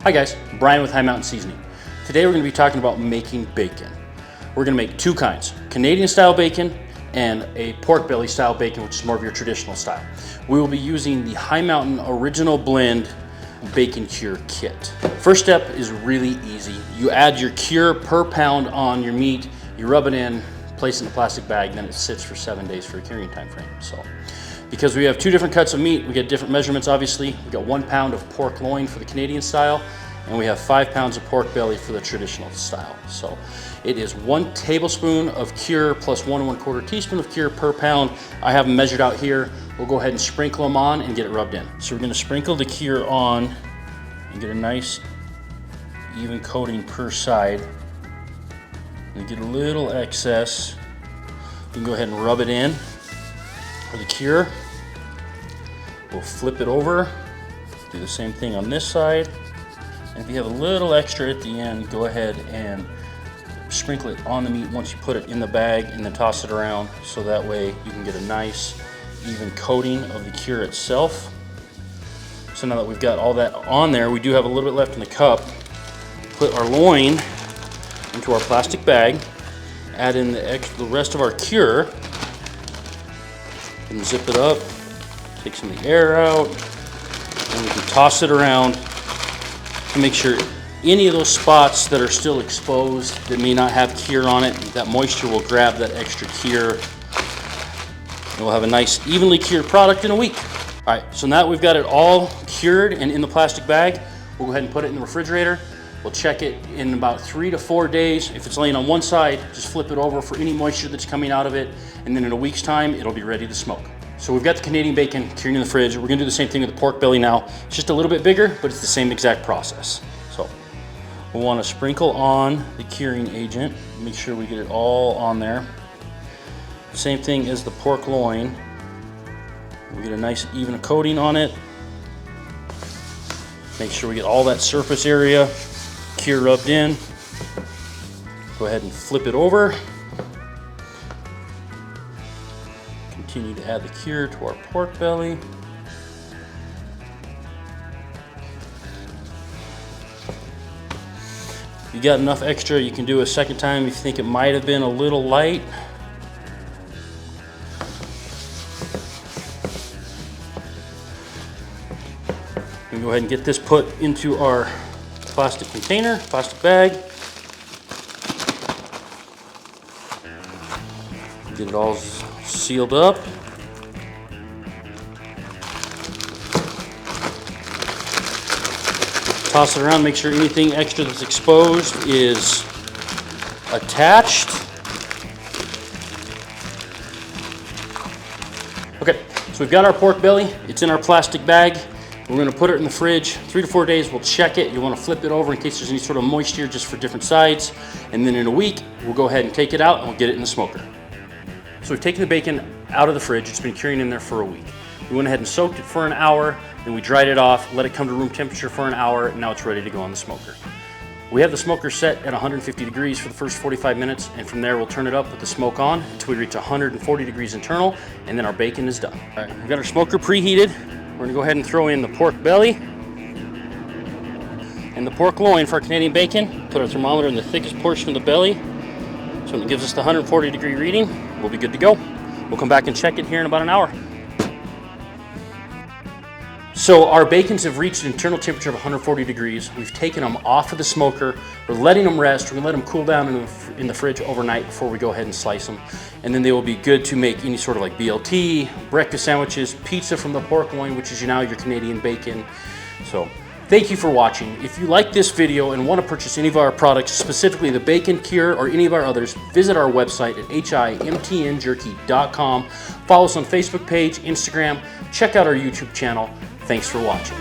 Hi guys, Brian with Mountain Seasoning. Today we're going to be talking about making bacon. We're going to make two kinds, Canadian style bacon and a pork belly style bacon, which is more of your traditional style. We will be using the High Mountain Original Blend Bacon Cure Kit. First step is really easy. You add your cure per pound on your meat, you rub it in, place it in a plastic bag, and then it sits for 7 days for a curing time frame. So, because we have two different cuts of meat, we get different measurements obviously. We got 1 pound of pork loin for the Canadian style, and we have 5 pounds of pork belly for the traditional style. So it is 1 tablespoon of cure plus 1 1/4 teaspoon of cure per pound. I have them measured out here. We'll go ahead and sprinkle them on and get it rubbed in. So we're gonna sprinkle the cure on and get a nice even coating per side. And get a little excess. You can go ahead and rub it in for the cure. We'll flip it over, do the same thing on this side. And if you have a little extra at the end, go ahead and sprinkle it on the meat once you put it in the bag, and then toss it around so that way you can get a nice even coating of the cure itself. So now that we've got all that on there, we do have a little bit left in the cup. Put our loin into our plastic bag, add in the rest of our cure, and zip it up, take some of the air out, and we can toss it around to make sure any of those spots that are still exposed that may not have cure on it, that moisture will grab that extra cure, and we'll have a nice evenly cured product in a week. All right, so now that we've got it all cured and in the plastic bag, we'll go ahead and put it in the refrigerator. We'll check it in about 3 to 4 days. If it's laying on one side, just flip it over for any moisture that's coming out of it, and then in a week's time, it'll be ready to smoke. So we've got the Canadian bacon curing in the fridge. We're gonna do the same thing with the pork belly now. It's just a little bit bigger, but it's the same exact process. So we'll wanna sprinkle on the curing agent. Make sure we get it all on there. Same thing as the pork loin. We get a nice even coating on it. Make sure we get all that surface area cure rubbed in. Go ahead and flip it over. Continue to add the cure to our pork belly. If you got enough extra, you can do a second time if you think it might have been a little light. We can go ahead and get this put into our plastic container, plastic bag. Get it all sealed up. Toss it around, make sure anything extra that's exposed is attached. Okay, so we've got our pork belly. It's in our plastic bag. We're gonna put it in the fridge, 3 to 4 days, we'll check it. You wanna flip it over in case there's any sort of moisture just for different sides. And then in a week, we'll go ahead and take it out and we'll get it in the smoker. So we've taken the bacon out of the fridge. It's been curing in there for a week. We went ahead and soaked it for an hour, then we dried it off, let it come to room temperature for an hour, and now it's ready to go on the smoker. We have the smoker set at 150 degrees for the first 45 minutes, and from there we'll turn it up with the smoke on until we reach 140 degrees internal, and then our bacon is done. All right, we've got our smoker preheated. We're gonna go ahead and throw in the pork belly and the pork loin for our Canadian bacon. Put our thermometer in the thickest portion of the belly. So when it gives us the 140 degree reading, we'll be good to go. We'll come back and check it here in about an hour. So our bacons have reached an internal temperature of 140 degrees. We've taken them off of the smoker. We're letting them rest. We're gonna let them cool down in the fridge overnight before we go ahead and slice them. And then they will be good to make any sort of like BLT, breakfast sandwiches, pizza from the pork loin, which is now your Canadian bacon. So thank you for watching. If you like this video and want to purchase any of our products, specifically the Bacon Cure or any of our others, visit our website at himtnjerky.com. Follow us on Facebook page, Instagram, check out our YouTube channel. Thanks for watching.